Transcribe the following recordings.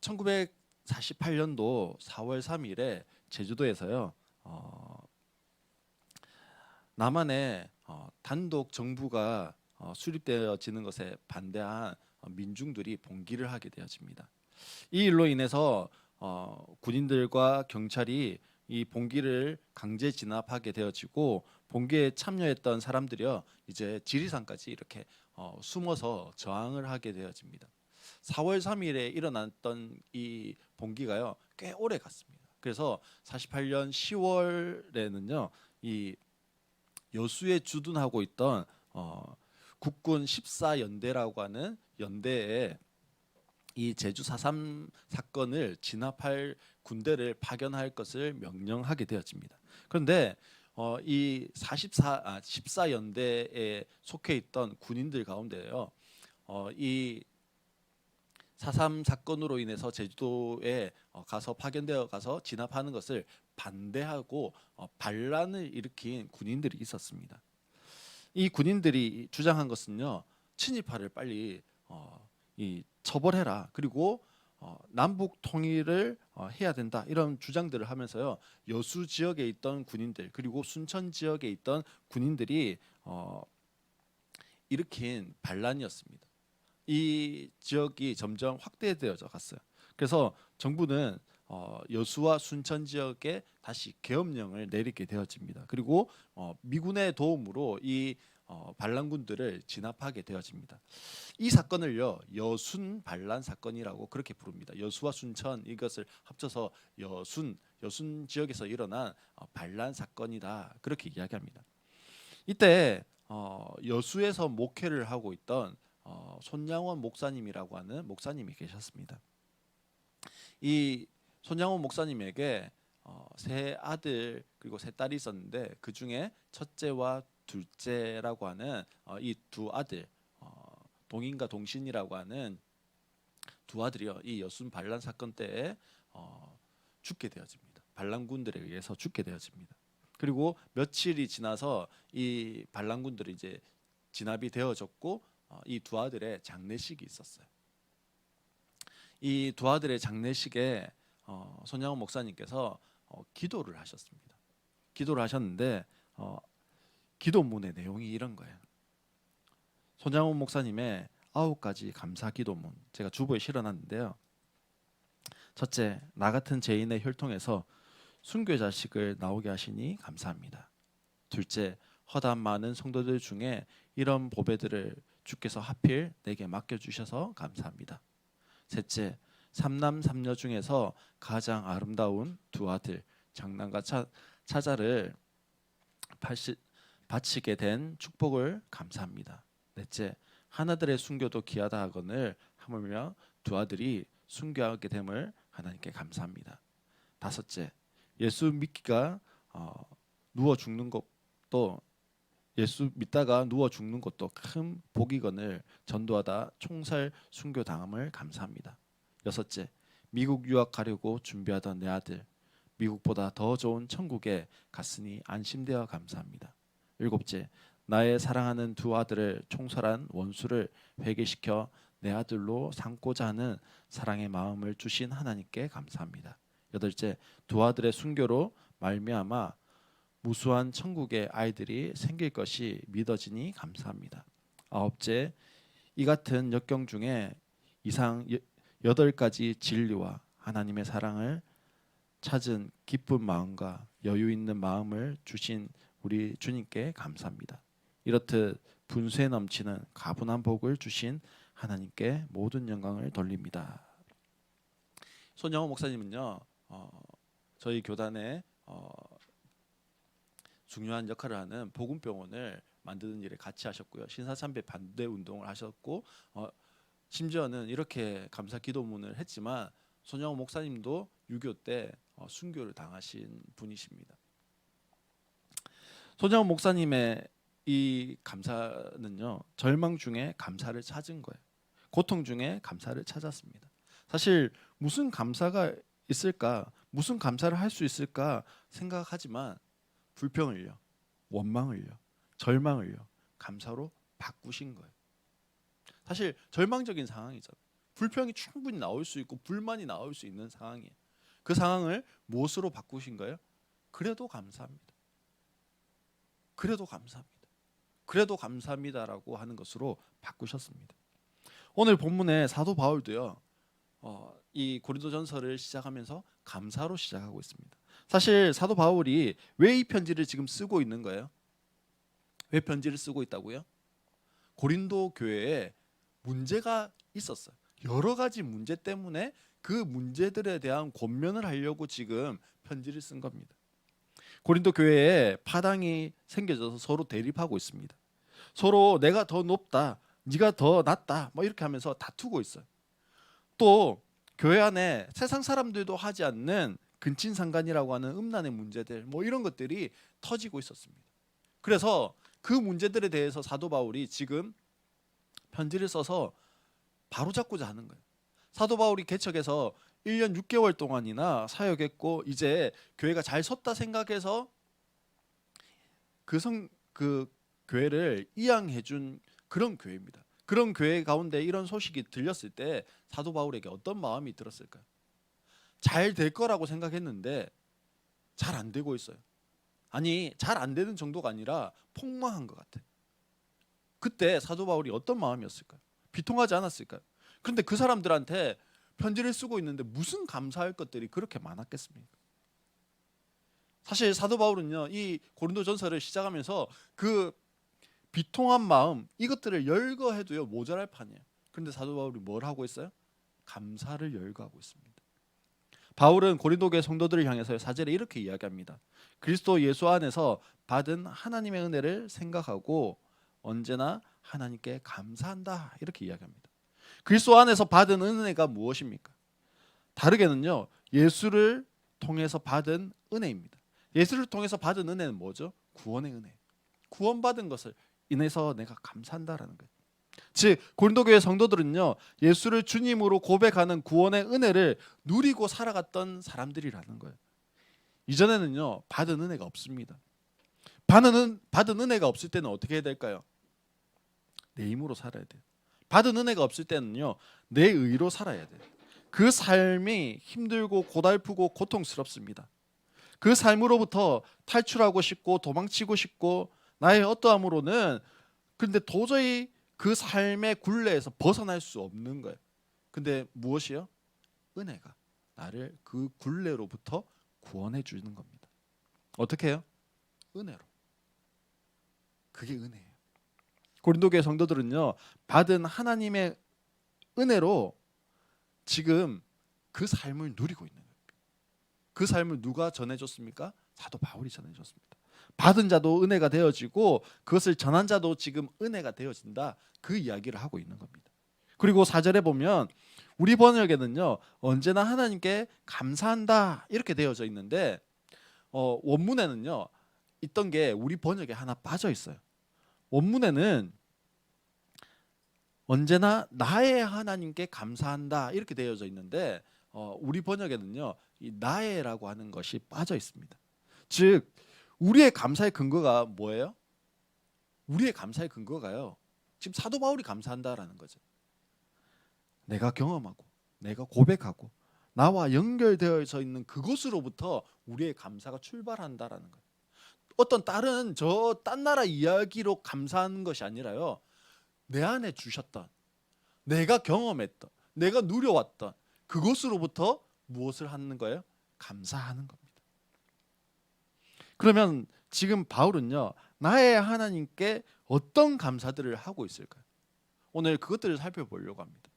1948년도 4월 3일에 제주도에서요. 남한의 단독 정부가 수립되어지는 것에 반대한 민중들이 봉기를 하게 되어집니다. 이 일로 인해서 군인들과 경찰이 이 봉기를 강제 진압하게 되어지고 봉기에 참여했던 사람들이요 이제 지리산까지 이렇게 숨어서 저항을 하게 되어집니다. 4월 3일에 일어났던 이 봉기가요 꽤 오래 갔습니다. 그래서 48년 10월에는요 이 여수에 주둔하고 있던 국군 14연대라고 하는 연대에 이 제주 4.3 사건을 진압할 군대를 파견할 것을 명령하게 되어집니다. 그런데 이 14연대에 속해 있던 군인들 가운데요, 이 4.3 사건으로 인해서 제주도에 가서 파견되어 가서 진압하는 것을 반대하고 반란을 일으킨 군인들이 있었습니다. 이 군인들이 주장한 것은요, 친일파를 빨리 이 처벌해라. 그리고 남북 통일을 해야 된다. 이런 주장들을 하면서요. 여수 지역에 있던 군인들 그리고 순천 지역에 있던 군인들이 일으킨 반란이었습니다. 이 지역이 점점 확대되어져 갔어요. 그래서 정부는 여수와 순천 지역에 다시 계엄령을 내리게 되어집니다. 그리고 미군의 도움으로 이 반란군들을 진압하게 되어집니다. 이 사건을요 여순 반란 사건이라고 그렇게 부릅니다. 여수와 순천 이것을 합쳐서 여순 지역에서 일어난 반란 사건이다 그렇게 이야기합니다. 이때 여수에서 목회를 하고 있던 손양원 목사님이라고 하는 목사님이 계셨습니다. 이 손양원 목사님에게 세 아들 그리고 세 딸이 있었는데 그 중에 첫째와 둘째라고 하는 이 두 아들 동인과 동신이라고 하는 두 아들이요 이 여순 반란 사건 때에 죽게 되어집니다. 반란군들에 의해서 죽게 되어집니다. 그리고 며칠이 지나서 이 반란군들이 이제 진압이 되어졌고 이 두 아들의 장례식이 있었어요. 이 두 아들의 장례식에 손양원 목사님께서 기도를 하셨습니다. 기도를 하셨는데 기도문의 내용이 이런 거예요. 손양원 목사님의 9가지 감사 기도문 제가 주보에 실어놨는데요. 첫째, 나 같은 죄인의 혈통에서 순교 자식을 나오게 하시니 감사합니다. 둘째, 허다한 많은 성도들 중에 이런 보배들을 주께서 하필 내게 맡겨주셔서 감사합니다. 셋째, 삼남 삼녀 중에서 가장 아름다운 두 아들 장남과 차자를 바치게 된 축복을 감사합니다. 넷째, 하나들의 순교도 귀하다 하거늘 하물며 두 아들이 순교하게 됨을 하나님께 감사합니다. 다섯째, 예수 믿기가 누워 죽는 것도 예수 믿다가 누워 죽는 것도 큰 복이거늘 전도하다 총살 순교 당함을 감사합니다. 여섯째, 미국 유학 가려고 준비하던 내 아들 미국보다 더 좋은 천국에 갔으니 안심되어 감사합니다. 일곱째, 나의 사랑하는 두 아들을 총살한 원수를 회개시켜 내 아들로 삼고자 하는 사랑의 마음을 주신 하나님께 감사합니다. 여덟째, 두 아들의 순교로 말미암아 무수한 천국의 아이들이 생길 것이 믿어지니 감사합니다. 아홉째, 이 같은 역경 중에 이상 8가지 진리와 하나님의 사랑을 찾은 기쁜 마음과 여유 있는 마음을 주신 우리 주님께 감사합니다. 이렇듯 분수에 넘치는 가분한 복을 주신 하나님께 모든 영광을 돌립니다. 손영호 목사님은요, 저희 교단에 중요한 역할을 하는 복음병원을 만드는 일에 같이 하셨고요. 신사참배 반대 운동을 하셨고 심지어는 이렇게 감사 기도문을 했지만 손영호 목사님도 6.25 때 순교를 당하신 분이십니다. 손영호 목사님의 이 감사는요, 절망 중에 감사를 찾은 거예요. 고통 중에 감사를 찾았습니다. 사실 무슨 감사가 있을까, 무슨 감사를 할 수 있을까 생각하지만 불평을요, 원망을요, 절망을요 감사로 바꾸신 거예요. 사실 절망적인 상황이잖아요. 불평이 충분히 나올 수 있고 불만이 나올 수 있는 상황이에요. 그 상황을 무엇으로 바꾸신 거예요? 그래도 감사합니다. 그래도 감사합니다. 그래도 감사합니다라고 하는 것으로 바꾸셨습니다. 오늘 본문에 사도 바울도요. 이 고린도전서를 시작하면서 감사로 시작하고 있습니다. 사실 사도 바울이 왜 이 편지를 지금 쓰고 있는 거예요? 왜 편지를 쓰고 있다고요? 고린도 교회에 문제가 있었어요. 여러 가지 문제 때문에 그 문제들에 대한 권면을 하려고 지금 편지를 쓴 겁니다. 고린도 교회에 파당이 생겨져서 서로 대립하고 있습니다. 서로 내가 더 높다, 네가 더 낮다, 뭐 이렇게 하면서 다투고 있어요. 또 교회 안에 세상 사람들도 하지 않는 근친상간이라고 하는 음란의 문제들, 뭐 이런 것들이 터지고 있었습니다. 그래서 그 문제들에 대해서 사도 바울이 지금 편지를 써서 바로잡고자 하는 거예요. 사도 바울이 개척해서 1년 6개월 동안이나 사역했고 이제 교회가 잘 섰다 생각해서 그 교회를 이양해 준 그런 교회입니다. 그런 교회 가운데 이런 소식이 들렸을 때 사도 바울에게 어떤 마음이 들었을까요? 잘 될 거라고 생각했는데 잘 안 되고 있어요. 아니, 잘 안 되는 정도가 아니라 폭망한 것 같아요. 그때 사도 바울이 어떤 마음이었을까요? 비통하지 않았을까요? 그런데 그 사람들한테 편지를 쓰고 있는데 무슨 감사할 것들이 그렇게 많았겠습니까? 사실 사도 바울은요, 이 고린도전서를 시작하면서 그 비통한 마음 이것들을 열거해도요 모자랄 판이에요. 그런데 사도 바울이 뭘 하고 있어요? 감사를 열거하고 있습니다. 바울은 고린도 교회 성도들을 향해서 4절에 이렇게 이야기합니다. 그리스도 예수 안에서 받은 하나님의 은혜를 생각하고 언제나 하나님께 감사한다 이렇게 이야기합니다. 그리스도 안에서 받은 은혜가 무엇입니까? 다르게는요, 예수를 통해서 받은 은혜입니다. 예수를 통해서 받은 은혜는 뭐죠? 구원의 은혜. 구원받은 것을 인해서 내가 감사한다라는 거예요. 즉 고린도 교회 성도들은요, 예수를 주님으로 고백하는 구원의 은혜를 누리고 살아갔던 사람들이라는 거예요. 이전에는요 받은 은혜가 없습니다. 받은 은혜가 없을 때는 어떻게 해야 될까요? 내 힘으로 살아야 돼요. 받은 은혜가 없을 때는요 내 의로 살아야 돼요. 그 삶이 힘들고 고달프고 고통스럽습니다. 그 삶으로부터 탈출하고 싶고 도망치고 싶고 나의 어떠함으로는 근데 도저히 그 삶의 굴레에서 벗어날 수 없는 거예요. 근데 무엇이요? 은혜가 나를 그 굴레로부터 구원해 주는 겁니다. 어떻게 해요? 은혜로. 그게 은혜예요. 고린도 교회 성도들은요 받은 하나님의 은혜로 지금 그 삶을 누리고 있는 거예요. 그 삶을 누가 전해줬습니까? 사도 바울이 전해줬습니다. 받은 자도 은혜가 되어지고 그것을 전한 자도 지금 은혜가 되어진다, 그 이야기를 하고 있는 겁니다. 그리고 4절에 보면 우리 번역에는요 언제나 하나님께 감사한다 이렇게 되어져 있는데 원문에는요 있던 게 우리 번역에 하나 빠져 있어요. 원문에는 언제나 나의 하나님께 감사한다 이렇게 되어져 있는데 우리 번역에는요 이 나의라고 하는 것이 빠져 있습니다. 즉 우리의 감사의 근거가 뭐예요? 우리의 감사의 근거가요 지금 사도 바울이 감사한다라는 거죠. 내가 경험하고 내가 고백하고 나와 연결되어져 있는 그곳으로부터 우리의 감사가 출발한다라는 거예요. 어떤 딴 나라 이야기로 감사하는 것이 아니라요 내 안에 주셨던, 내가 경험했던, 내가 누려왔던 그것으로부터 무엇을 하는 거예요? 감사하는 겁니다. 그러면 지금 바울은요 나의 하나님께 어떤 감사들을 하고 있을까요? 오늘 그것들을 살펴보려고 합니다.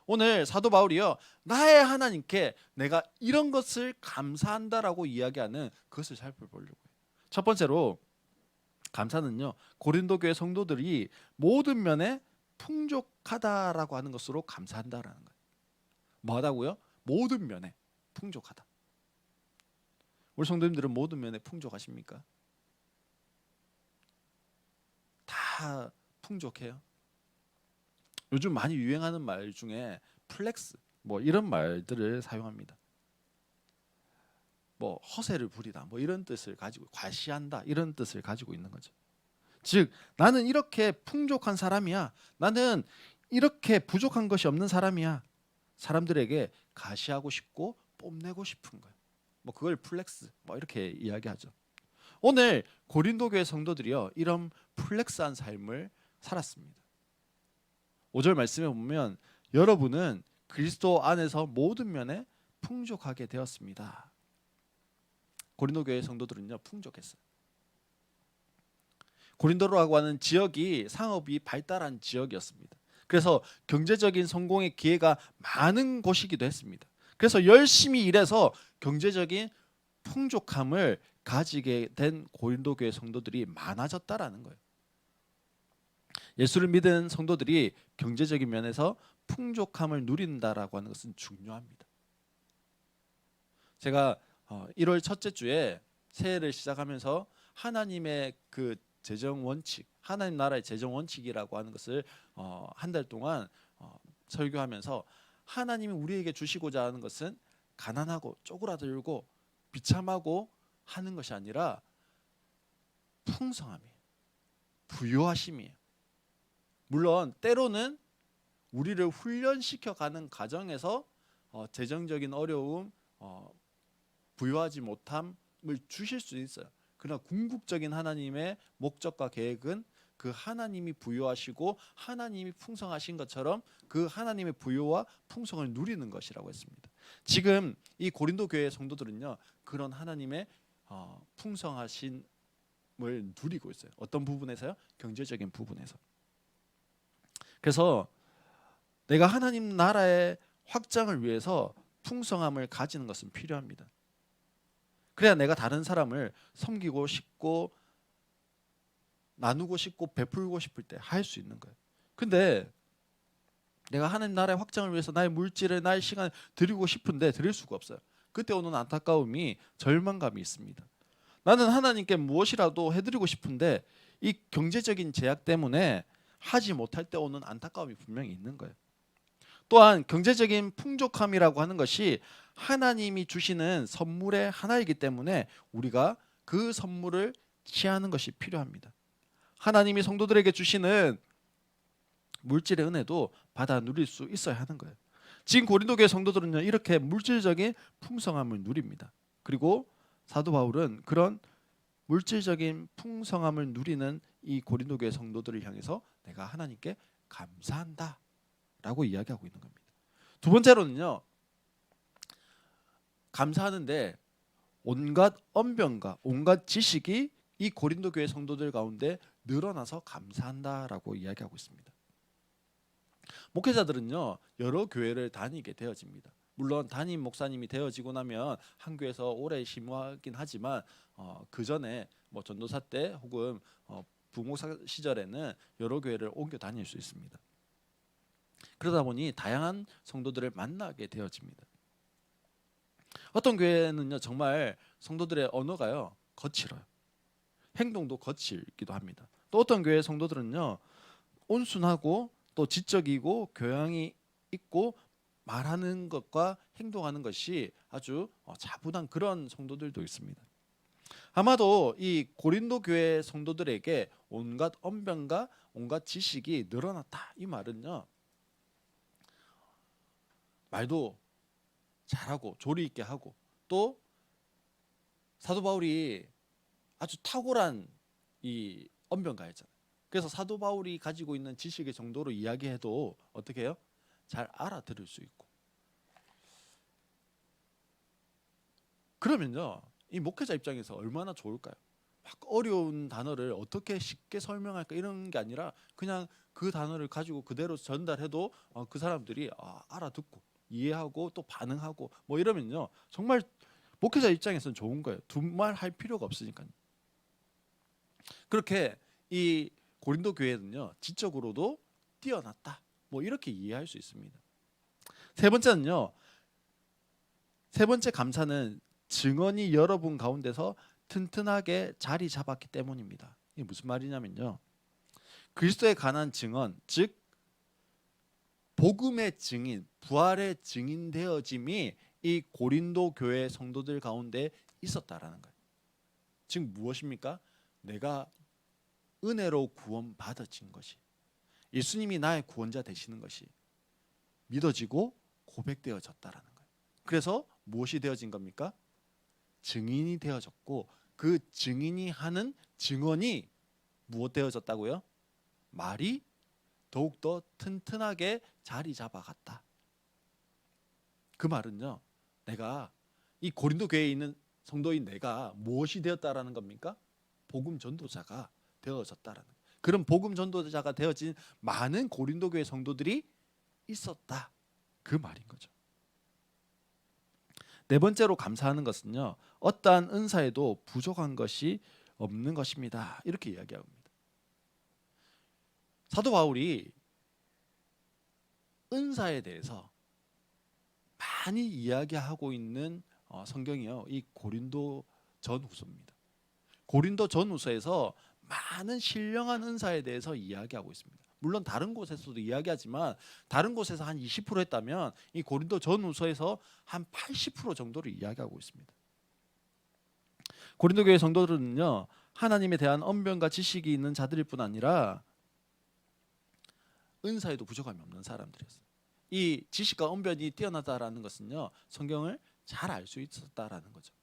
오늘 사도 바울이요 나의 하나님께 내가 이런 것을 감사한다라고 이야기하는 그것을 살펴보려고 해요. 첫 번째로 감사는요 고린도 교회 성도들이 모든 면에 풍족하다라고 하는 것으로 감사한다라는 거예요. 뭐하다고요? 모든 면에 풍족하다. 우리 성도님들은 모든 면에 풍족하십니까? 다 풍족해요? 요즘 많이 유행하는 말 중에 플렉스 뭐 이런 말들을 사용합니다. 뭐 허세를 부리다 뭐 이런 뜻을 가지고 과시한다 이런 뜻을 가지고 있는 거죠. 즉 나는 이렇게 풍족한 사람이야. 나는 이렇게 부족한 것이 없는 사람이야. 사람들에게 가시하고 싶고 뽐내고 싶은 거예요. 뭐 그걸 플렉스 뭐 이렇게 이야기하죠. 오늘 고린도 교회 성도들이요 이런 플렉스한 삶을 살았습니다. 5절 말씀에 보면 여러분은 그리스도 안에서 모든 면에 풍족하게 되었습니다. 고린도 교회 성도들은요 풍족했어요. 고린도라고 하는 지역이 상업이 발달한 지역이었습니다. 그래서 경제적인 성공의 기회가 많은 곳이기도 했습니다. 그래서 열심히 일해서 경제적인 풍족함을 가지게 된 고린도 교회 성도들이 많아졌다라는 거예요. 예수를 믿은 성도들이 경제적인 면에서 풍족함을 누린다라고 하는 것은 중요합니다. 제가 1월 첫째 주에 새해를 시작하면서 하나님의 그 재정 원칙, 하나님 나라의 재정 원칙이라고 하는 것을 한 달 동안 설교하면서 하나님이 우리에게 주시고자 하는 것은 가난하고 쪼그라들고 비참하고 하는 것이 아니라 풍성함이에요. 부요하심이에요. 물론 때로는 우리를 훈련시켜가는 과정에서 재정적인 어려움, 부요하지 못함을 주실 수 있어요. 그러나 궁극적인 하나님의 목적과 계획은 그 하나님이 부요하시고 하나님이 풍성하신 것처럼 그 하나님의 부요와 풍성을 누리는 것이라고 했습니다. 지금 이 고린도 교회 성도들은요 그런 하나님의 풍성하심을 누리고 있어요. 어떤 부분에서요? 경제적인 부분에서. 그래서 내가 하나님 나라의 확장을 위해서 풍성함을 가지는 것은 필요합니다. 그래야 내가 다른 사람을 섬기고 싶고 나누고 싶고 베풀고 싶을 때 할 수 있는 거예요. 근데 내가 하나님 나라의 확장을 위해서 나의 물질을 나의 시간을 드리고 싶은데 드릴 수가 없어요. 그때 오는 안타까움이 절망감이 있습니다. 나는 하나님께 무엇이라도 해드리고 싶은데 이 경제적인 제약 때문에 하지 못할 때 오는 안타까움이 분명히 있는 거예요. 또한 경제적인 풍족함이라고 하는 것이 하나님이 주시는 선물의 하나이기 때문에 우리가 그 선물을 취하는 것이 필요합니다. 하나님이 성도들에게 주시는 물질의 은혜도 받아 누릴 수 있어야 하는 거예요. 지금 고린도 교회 성도들은요 이렇게 물질적인 풍성함을 누립니다. 그리고 사도 바울은 그런 물질적인 풍성함을 누리는 이 고린도 교회 성도들을 향해서 내가 하나님께 감사한다 라고 이야기하고 있는 겁니다. 두 번째로는요 감사하는데 온갖 언변과 온갖 지식이 이 고린도 교회 성도들 가운데 늘어나서 감사한다라고 이야기하고 있습니다. 목회자들은요 여러 교회를 다니게 되어집니다. 물론 담임 목사님이 되어지고 나면 한 교회에서 오래 심호하긴 하지만 그 전에 뭐 전도사 때 혹은 부목사 시절에는 여러 교회를 옮겨 다닐 수 있습니다. 그러다 보니 다양한 성도들을 만나게 되어집니다. 어떤 교회는요 정말 성도들의 언어가요 거칠어요. 행동도 거칠기도 합니다. 또 어떤 교회 성도들은요 온순하고 또 지적이고 교양이 있고 말하는 것과 행동하는 것이 아주 차분한 그런 성도들도 있습니다. 아마도 이 고린도 교회 성도들에게 온갖 언변과 온갖 지식이 늘어났다 이 말은요 말도 잘하고 조리 있게 하고 또 사도 바울이 아주 탁월한 이 언변가였잖아요. 그래서 사도 바울이 가지고 있는 지식의 정도로 이야기해도 어떻게 해요? 잘 알아들을 수 있고. 그러면요 이 목회자 입장에서 얼마나 좋을까요? 막 어려운 단어를 어떻게 쉽게 설명할까 이런 게 아니라 그냥 그 단어를 가지고 그대로 전달해도 그 사람들이 알아듣고 이해하고 또 반응하고 뭐 이러면요 정말 목회자 입장에서는 좋은 거예요. 두말 할 필요가 없으니까요. 그렇게 이 고린도 교회는요 지적으로도 뛰어났다 뭐 이렇게 이해할 수 있습니다. 세 번째는요 세 번째 감사는 증언이 여러분 가운데서 튼튼하게 자리 잡았기 때문입니다. 이게 무슨 말이냐면요 그리스도에 관한 증언 즉 복음의 증인 부활의 증인 되어짐이 이 고린도 교회 성도들 가운데 있었다라는 거예요. 즉 무엇입니까? 내가 은혜로 구원받아진 것이 예수님이 나의 구원자 되시는 것이 믿어지고 고백되어졌다라는 거예요. 그래서 무엇이 되어진 겁니까? 증인이 되어졌고 그 증인이 하는 증언이 무엇 되어졌다고요? 말이 더욱더 튼튼하게 자리 잡아갔다. 그 말은요, 내가 이 고린도 교회에 있는 성도인 내가 무엇이 되었다라는 겁니까? 복음 전도자가 되어졌다라는 거예요. 그런 복음 전도자가 되어진 많은 고린도 교회 성도들이 있었다, 그 말인 거죠. 네 번째로 감사하는 것은요, 어떠한 은사에도 부족한 것이 없는 것입니다. 이렇게 이야기합니다. 사도 바울이 은사에 대해서 많이 이야기하고 있는 성경이요, 이 고린도 전후서입니다. 고린도 전후서에서 많은 신령한 은사에 대해서 이야기하고 있습니다. 물론 다른 곳에서도 이야기하지만 다른 곳에서 한 20% 했다면 이 고린도 전후서에서 한 80% 정도를 이야기하고 있습니다. 고린도 교회 성도들은요, 하나님에 대한 언변과 지식이 있는 자들일 뿐 아니라 은사에도 부족함이 없는 사람들이었어요. 이 지식과 언변이 뛰어나다라는 것은요, 성경을 잘 알 수 있었다라는 거죠.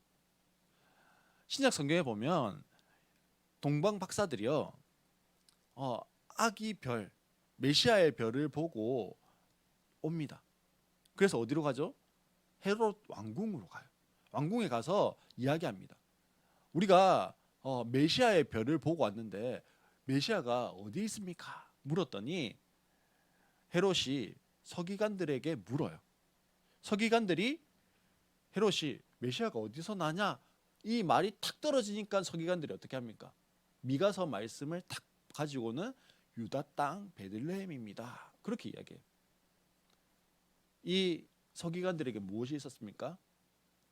신약 성경에 보면 동방 박사들이요, 아기 별, 메시아의 별을 보고 옵니다. 그래서 어디로 가죠? 헤롯 왕궁으로 가요. 왕궁에 가서 이야기합니다. 우리가 메시아의 별을 보고 왔는데 메시아가 어디 있습니까? 물었더니 헤롯이 서기관들에게 물어요. 서기관들이 헤롯이 메시아가 어디서 나냐? 이 말이 탁 떨어지니까 서기관들이 어떻게 합니까? 미가서 말씀을 탁 가지고는 유다 땅 베들레헴입니다. 그렇게 이야기해요. 이 서기관들에게 무엇이 있었습니까?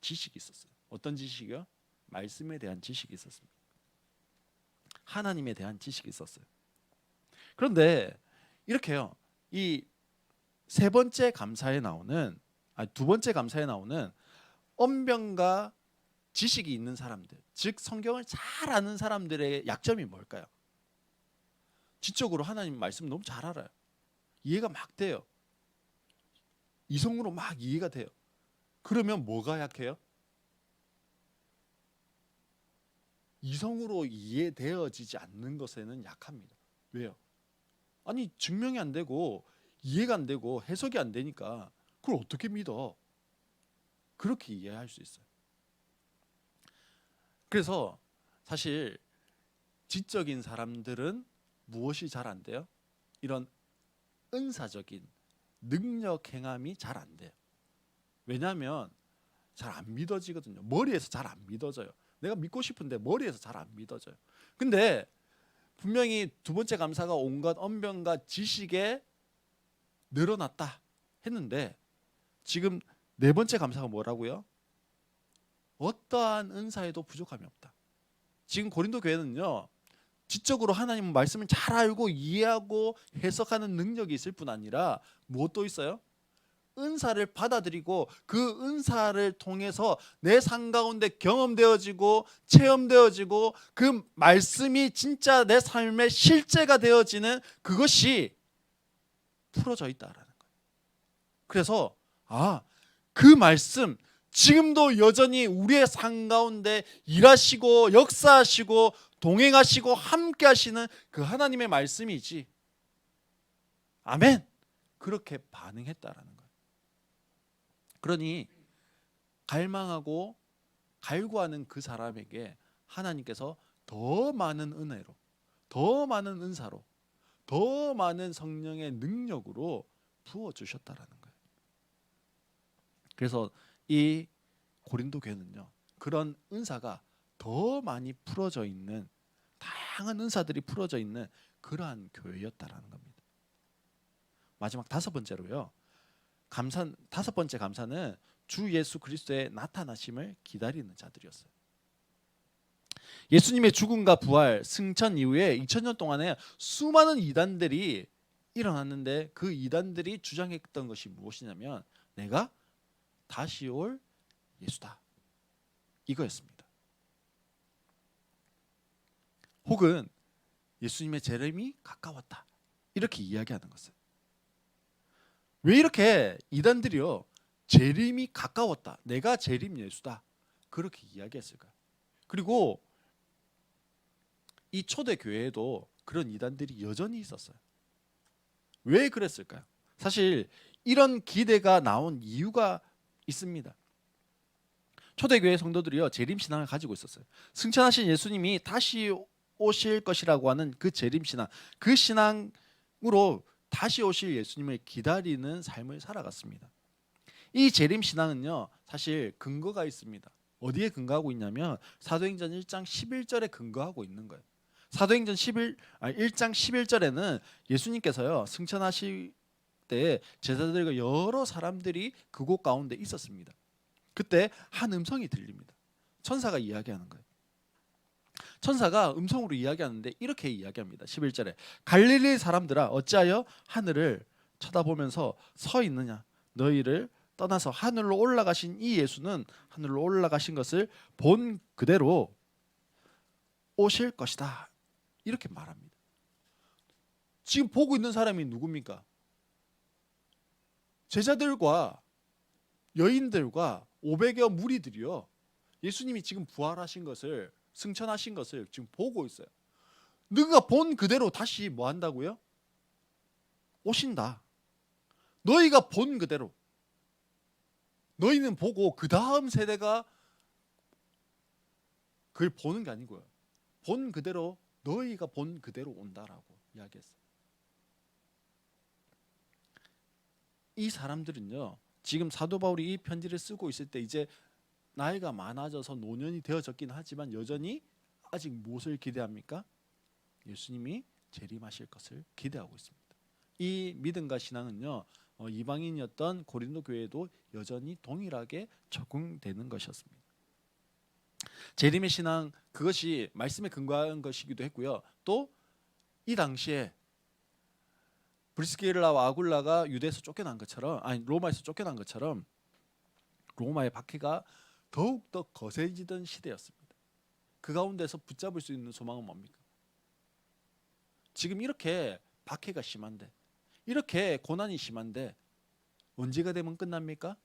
지식이 있었어요. 어떤 지식이요? 말씀에 대한 지식이 있었습니다. 하나님에 대한 지식이 있었어요. 그런데 이렇게요, 이 세 번째 감사에 나오는, 두 번째 감사에 나오는 언변과 지식이 있는 사람들, 즉 성경을 잘 아는 사람들의 약점이 뭘까요? 지적으로 하나님 말씀 너무 잘 알아요. 이해가 막 돼요. 이성으로 막 이해가 돼요. 그러면 뭐가 약해요? 이성으로 이해되어지지 않는 것에는 약합니다. 왜요? 아니, 증명이 안 되고 이해가 안 되고 해석이 안 되니까 그걸 어떻게 믿어? 그렇게 이해할 수 있어요. 그래서 사실 지적인 사람들은 무엇이 잘 안 돼요? 이런 은사적인 능력 행함이 잘 안 돼요. 왜냐하면 잘 안 믿어지거든요. 머리에서 잘 안 믿어져요. 내가 믿고 싶은데 머리에서 잘 안 믿어져요. 근데 분명히 두 번째 감사가 온갖 언변과 지식에 늘어났다 했는데 지금 네 번째 감사가 뭐라고요? 어떠한 은사에도 부족함이 없다. 지금 고린도 교회는요, 지적으로 하나님 말씀을 잘 알고 이해하고 해석하는 능력이 있을 뿐 아니라 무엇도 있어요? 은사를 받아들이고 그 은사를 통해서 내 삶 가운데 경험되어지고 체험되어지고 그 말씀이 진짜 내 삶의 실제가 되어지는 그것이 풀어져 있다라는 거예요. 그래서 그 말씀 지금도 여전히 우리의 삶 가운데 일하시고 역사하시고 동행하시고 함께 하시는 그 하나님의 말씀이지. 아멘. 그렇게 반응했다라는 거예요. 그러니 갈망하고 갈구하는 그 사람에게 하나님께서 더 많은 은혜로, 더 많은 은사로, 더 많은 성령의 능력으로 부어주셨다라는 거예요. 그래서 이 고린도 교회는요, 그런 은사가 더 많이 풀어져 있는, 다양한 은사들이 풀어져 있는 그러한 교회였다라는 겁니다. 마지막 다섯 번째로요, 다섯 번째 감사는 주 예수 그리스도의 나타나심을 기다리는 자들이었어요. 예수님의 죽음과 부활, 승천 이후에 2000년 동안에 수많은 이단들이 일어났는데 그 이단들이 주장했던 것이 무엇이냐면 내가 다시 올 예수다, 이거였습니다. 혹은 예수님의 재림이 가까웠다, 이렇게 이야기하는 것을. 왜 이렇게 이단들이요 재림이 가까웠다, 내가 재림 예수다 그렇게 이야기했을까요? 그리고 이 초대 교회에도 그런 이단들이 여전히 있었어요. 왜 그랬을까요? 사실 이런 기대가 나온 이유가 있습니다. 초대교회 성도들이요 재림신앙을 가지고 있었어요. 승천하신 예수님이 다시 오실 것이라고 하는 그 재림신앙, 그 신앙으로 다시 오실 예수님을 기다리는 삶을 살아갔습니다. 이 재림신앙은요 사실 근거가 있습니다. 어디에 근거하고 있냐면 사도행전 1장 11절에 근거하고 있는 거예요. 사도행전 1장 11절에는 예수님께서요 승천하실 때 제자들과 여러 사람들이 그곳 가운데 있었습니다. 그때 한 음성이 들립니다. 천사가 이야기하는 거예요. 천사가 음성으로 이야기하는데 이렇게 이야기합니다. 11절에 갈릴리 사람들아 어찌하여 하늘을 쳐다보면서 서 있느냐, 너희를 떠나서 하늘로 올라가신 이 예수는 하늘로 올라가신 것을 본 그대로 오실 것이다 이렇게 말합니다. 지금 보고 있는 사람이 누굽니까? 제자들과 여인들과 500여 무리들이요 예수님이 지금 부활하신 것을, 승천하신 것을 지금 보고 있어요. 너희가 본 그대로 다시 뭐 한다고요? 오신다. 너희가 본 그대로. 너희는 보고 그 다음 세대가 그걸 보는 게 아니고요. 본 그대로, 너희가 본 그대로 온다라고 이야기했어요. 이 사람들은요 지금 사도 바울이 이 편지를 쓰고 있을 때 이제 나이가 많아져서 노년이 되어졌긴 하지만 여전히 아직 무엇을 기대합니까? 예수님이 재림하실 것을 기대하고 있습니다. 이 믿음과 신앙은요 이방인이었던 고린도 교회에도 여전히 동일하게 적용되는 것이었습니다. 재림의 신앙, 그것이 말씀에 근거한 것이기도 했고요. 또 이 당시에 브리스길라와 아굴라가 유대에서 쫓겨난 것처럼, 아니 로마에서 쫓겨난 것처럼 로마의 박해가 더욱더 거세지던 시대였습니다. 그 가운데서 붙잡을 수 있는 소망은 뭡니까? 지금 이렇게 박해가 심한데, 이렇게 고난이 심한데 언제가 되면 끝납니까?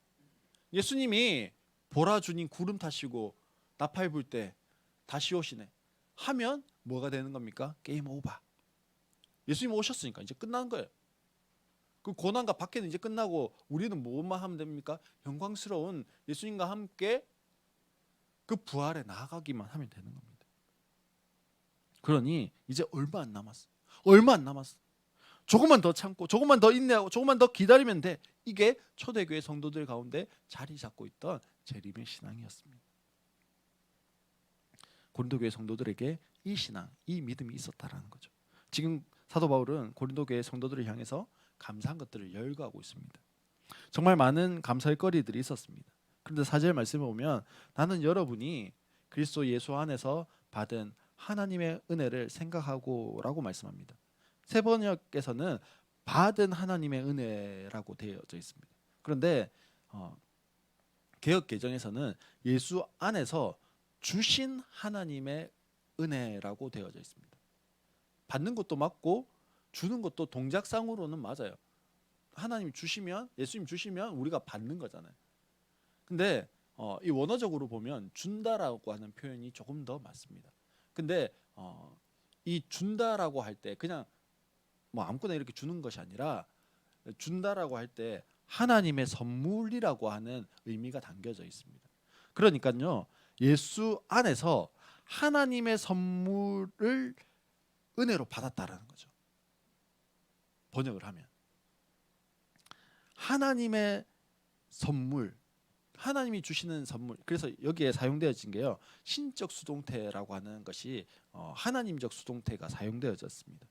예수님이 보라 주님 구름 타시고 나팔 불 때 다시 오시네 하면 뭐가 되는 겁니까? 게임 오버. 예수님 오셨으니까 이제 끝난 거예요. 그 고난과 박해는 이제 끝나고 우리는 뭐만 하면 됩니까? 영광스러운 예수님과 함께 그 부활에 나아가기만 하면 되는 겁니다. 그러니 이제 얼마 안 남았어. 얼마 안 남았어. 조금만 더 참고 조금만 더 인내하고 조금만 더 기다리면 돼. 이게 초대교회 성도들 가운데 자리 잡고 있던 재림의 신앙이었습니다. 고린도교회 성도들에게 이 신앙, 이 믿음이 있었다라는 거죠. 지금 사도 바울은 고린도교회 성도들을 향해서 감사한 것들을 열거하고 있습니다. 정말 많은 감사할 거리들이 있었습니다. 그런데 4절 말씀에 보면 나는 여러분이 그리스도 예수 안에서 받은 하나님의 은혜를 생각하고 라고 말씀합니다. 세 번역에서는 받은 하나님의 은혜라고 되어져 있습니다. 그런데 개역 개정에서는 예수 안에서 주신 하나님의 은혜라고 되어져 있습니다. 받는 것도 맞고 주는 것도 동작상으로는 맞아요. 하나님 주시면, 예수님 주시면 우리가 받는 거잖아요. 근데 이 원어적으로 보면 준다라고 하는 표현이 조금 더 맞습니다. 근데 이 준다라고 할 때 그냥 뭐 아무거나 이렇게 주는 것이 아니라 준다라고 할 때 하나님의 선물이라고 하는 의미가 담겨져 있습니다. 그러니까요 예수 안에서 하나님의 선물을 은혜로 받았다라는 거죠. 번역을 하면 하나님의 선물, 하나님이 주시는 선물. 그래서 여기에 사용되어진 게요 신적 수동태라고 하는 것이 하나님적 수동태가 사용되어졌습니다.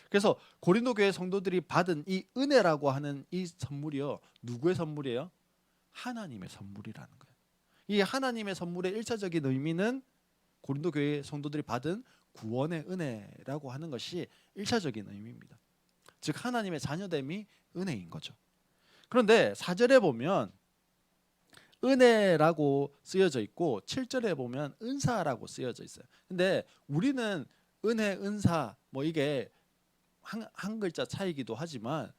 그래서 고린도 교회 성도들이 받은 이 은혜라고 하는 이 선물이요 누구의 선물이에요? 하나님의 선물이라는 거예요. 이 하나님의 선물의 일차적인 의미는 고린도 교회 성도들이 받은 구원의 은혜라고 하는 것이 1차적인 의미입니다. 즉 하나님의 자녀됨이 은혜인 거죠. 그런데 4절에 보면 은혜라고 쓰여져 있고 7절에 보면 은사라고 쓰여져 있어요. 근데 우리는 은혜, 은사 뭐 이게 한 글자 차이기도 하지만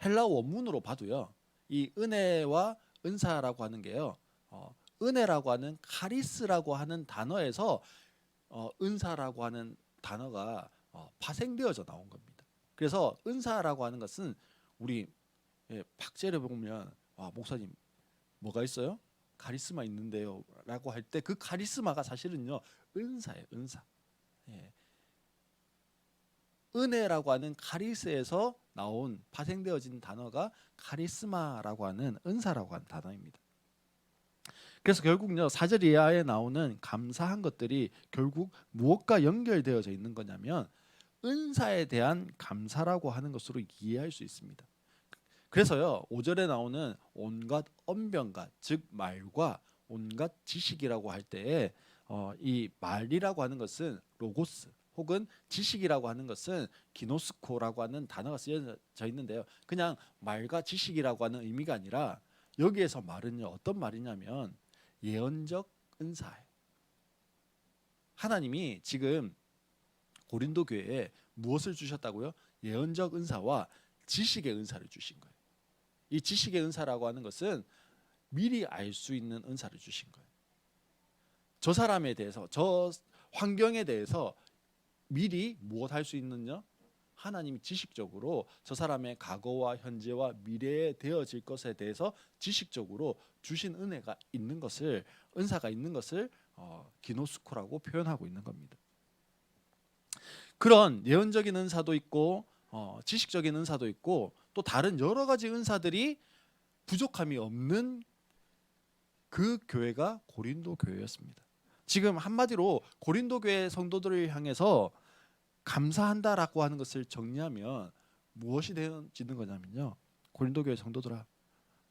헬라 원문으로 봐도요. 이 은혜와 은사라고 하는 게요. 은혜라고 하는 카리스라고 하는 단어에서 은사라고 하는 단어가 파생되어져 나온 겁니다. 그래서 은사라고 하는 것은 우리 박제를 보면 목사님 뭐가 있어요? 카리스마 있는데요 라고 할 때 그 카리스마가 사실은요 은사예요. 은사. 예. 은혜라고 하는 카리스에서 나온 파생되어진 단어가 카리스마라고 하는 은사라고 하는 단어입니다. 그래서 결국요 4절 이하에 나오는 감사한 것들이 결국 무엇과 연결되어져 있는 거냐면 은사에 대한 감사라고 하는 것으로 이해할 수 있습니다. 그래서요 5절에 나오는 온갖 언변과 즉 말과 온갖 지식이라고 할 때에 이 말이라고 하는 것은 로고스 혹은 지식이라고 하는 것은 기노스코라고 하는 단어가 쓰여져 있는데요. 그냥 말과 지식이라고 하는 의미가 아니라 여기에서 말은요 어떤 말이냐면 예언적 은사예요. 하나님이 지금 고린도 교회에 무엇을 주셨다고요? 예언적 은사와 지식의 은사를 주신 거예요. 이 지식의 은사라고 하는 것은 미리 알 수 있는 은사를 주신 거예요. 저 사람에 대해서 저 환경에 대해서 미리 무엇 할 수 있느냐? 하나님이 지식적으로 저 사람의 과거와 현재와 미래에 되어질 것에 대해서 지식적으로 주신 은혜가 있는 것을 은사가 있는 것을 기노스코라고 표현하고 있는 겁니다. 그런 예언적인 은사도 있고 지식적인 은사도 있고 또 다른 여러 가지 은사들이 부족함이 없는 그 교회가 고린도 교회였습니다. 지금 한마디로 고린도 교회 성도들을 향해서 감사한다라고 하는 것을 정리하면 무엇이 되어지는 거냐면요. 고린도 교회 성도들아,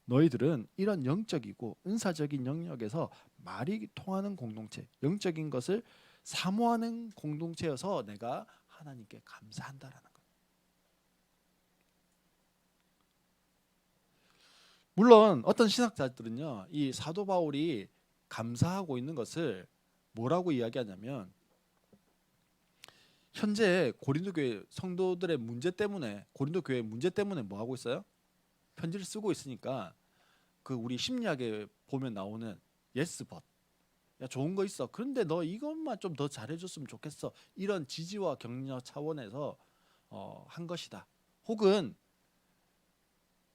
너희들은 이런 영적이고 은사적인 영역에서 말이 통하는 공동체, 영적인 것을 사모하는 공동체여서 내가 하나님께 감사한다라는 거예요. 물론 어떤 신학자들은요, 이 사도 바울이 감사하고 있는 것을 뭐라고 이야기하냐면 현재 고린도 교회 성도들의 문제 때문에 고린도 교회 문제 때문에 뭐 하고 있어요? 편지를 쓰고 있으니까 그 우리 심리학에 보면 나오는 yes but 야 좋은 거 있어. 그런데 너 이것만 좀 더 잘해줬으면 좋겠어. 이런 지지와 격려 차원에서 한 것이다. 혹은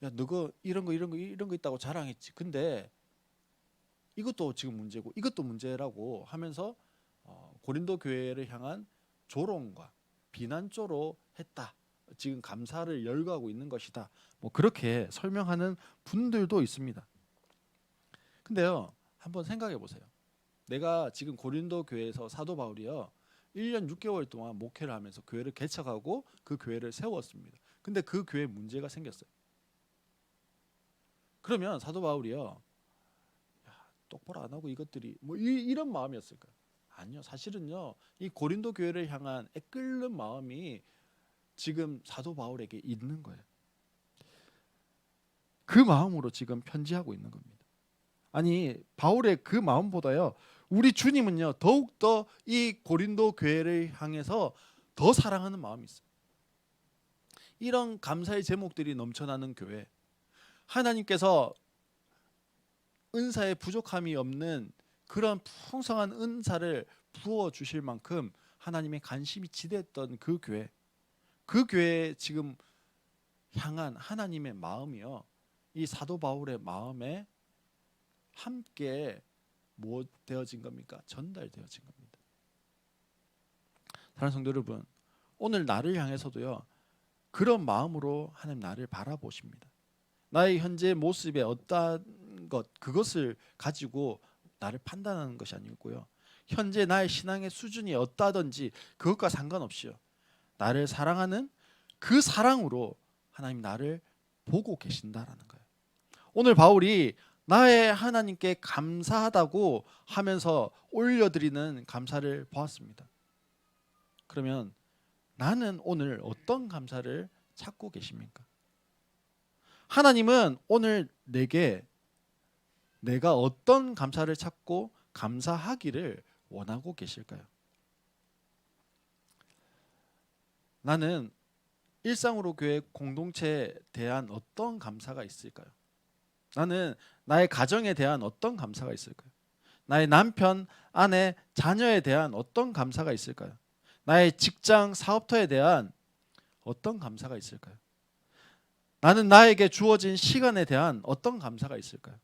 야 너가 이런 거 있다고 자랑했지. 근데 이것도 지금 문제고 이것도 문제라고 하면서 고린도 교회를 향한 조롱과 비난조로 했다. 지금 감사를 열거하고 있는 것이다. 뭐 그렇게 설명하는 분들도 있습니다. 근데요, 한번 생각해 보세요. 내가 지금 고린도 교회에서 사도 바울이요 1년 6개월 동안 목회를 하면서 교회를 개척하고 그 교회를 세웠습니다. 근데 그 교회에 문제가 생겼어요. 그러면 사도 바울이요 야, 똑바로 안 하고 이것들이 뭐 이런 마음이었을까요? 아니요. 사실은요 이 고린도 교회를 향한 애끓는 마음이 지금 사도 바울에게 있는 거예요. 그 마음으로 지금 편지하고 있는 겁니다. 아니 바울의 그 마음보다요 우리 주님은요 더욱더 이 고린도 교회를 향해서 더 사랑하는 마음이 있어요. 이런 감사의 제목들이 넘쳐나는 교회, 하나님께서 은사에 부족함이 없는 그런 풍성한 은사를 부어 주실 만큼 하나님의 관심이 지대했던 그 교회, 그 교회에 지금 향한 하나님의 마음이요 이 사도 바울의 마음에 함께 뭐 되어진 겁니까? 전달되어진 겁니다. 사랑하는 성도 여러분, 오늘 나를 향해서도요 그런 마음으로 하나님 나를 바라보십니다. 나의 현재 모습에 어떠한 것 그것을 가지고 나를 판단하는 것이 아니고요. 현재 나의 신앙의 수준이 어떠하든지 그것과 상관없이요. 나를 사랑하는 그 사랑으로 하나님 나를 보고 계신다라는 거예요. 오늘 바울이 나의 하나님께 감사하다고 하면서 올려드리는 감사를 보았습니다. 그러면 나는 오늘 어떤 감사를 찾고 계십니까? 하나님은 오늘 내가 어떤 감사를 찾고 감사하기를 원하고 계실까요? 나는 일상으로 교회 공동체에 대한 어떤 감사가 있을까요? 나는 나의 가정에 대한 어떤 감사가 있을까요? 나의 남편, 아내, 자녀에 대한 어떤 감사가 있을까요? 나의 직장, 사업터에 대한 어떤 감사가 있을까요? 나는 나에게 주어진 시간에 대한 어떤 감사가 있을까요?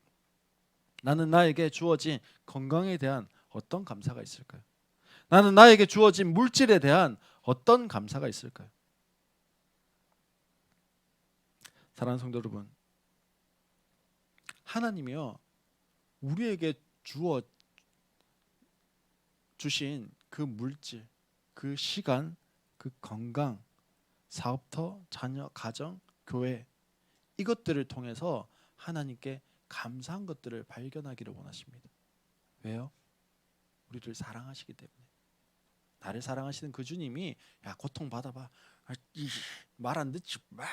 나는 나에게 주어진 건강에 대한 어떤 감사가 있을까요? 나는 나에게 주어진 물질에 대한 어떤 감사가 있을까요? 사랑하는 성도 여러분, 하나님이요 우리에게 주어 주신 그 물질, 그 시간, 그 건강, 사업터, 자녀, 가정, 교회 이것들을 통해서 하나님께 감사한 것들을 발견하기를 원하십니다. 왜요? 우리를 사랑하시기 때문에. 나를 사랑하시는 그 주님이 야 고통 받아봐 말 안 듣지 막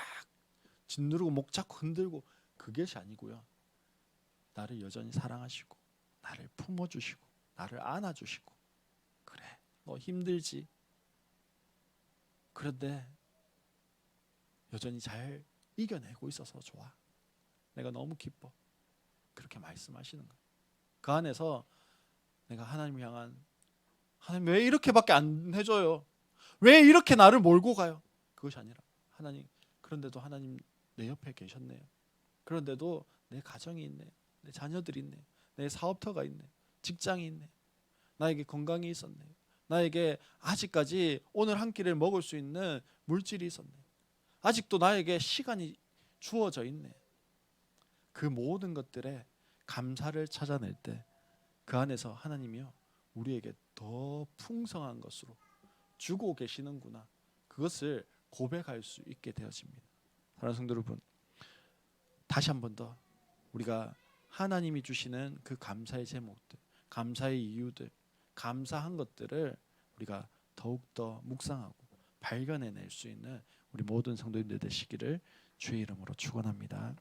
짓누르고 목 잡고 흔들고 그것이 아니고요. 나를 여전히 사랑하시고 나를 품어주시고 나를 안아주시고 그래 너 힘들지 그런데 여전히 잘 이겨내고 있어서 좋아 내가 너무 기뻐 그렇게 말씀하시는 거예요. 그 안에서 내가 하나님 향한 하나님 왜 이렇게밖에 안 해줘요? 왜 이렇게 나를 몰고 가요? 그것이 아니라 하나님 그런데도 하나님 내 옆에 계셨네요. 그런데도 내 가정이 있네. 내 자녀들이 있네. 내 사업터가 있네. 직장이 있네. 나에게 건강이 있었네. 나에게 아직까지 오늘 한 끼를 먹을 수 있는 물질이 있었네. 아직도 나에게 시간이 주어져 있네. 그 모든 것들에 감사를 찾아낼 때 그 안에서 하나님이요 우리에게 더 풍성한 것으로 주고 계시는구나. 그것을 고백할 수 있게 되어집니다. 사랑하는 성도 여러분, 다시 한 번 더 우리가 하나님이 주시는 그 감사의 제목들, 감사의 이유들, 감사한 것들을 우리가 더욱더 묵상하고 발견해낼 수 있는 우리 모든 성도님들 되시기를 주의 이름으로 축원합니다.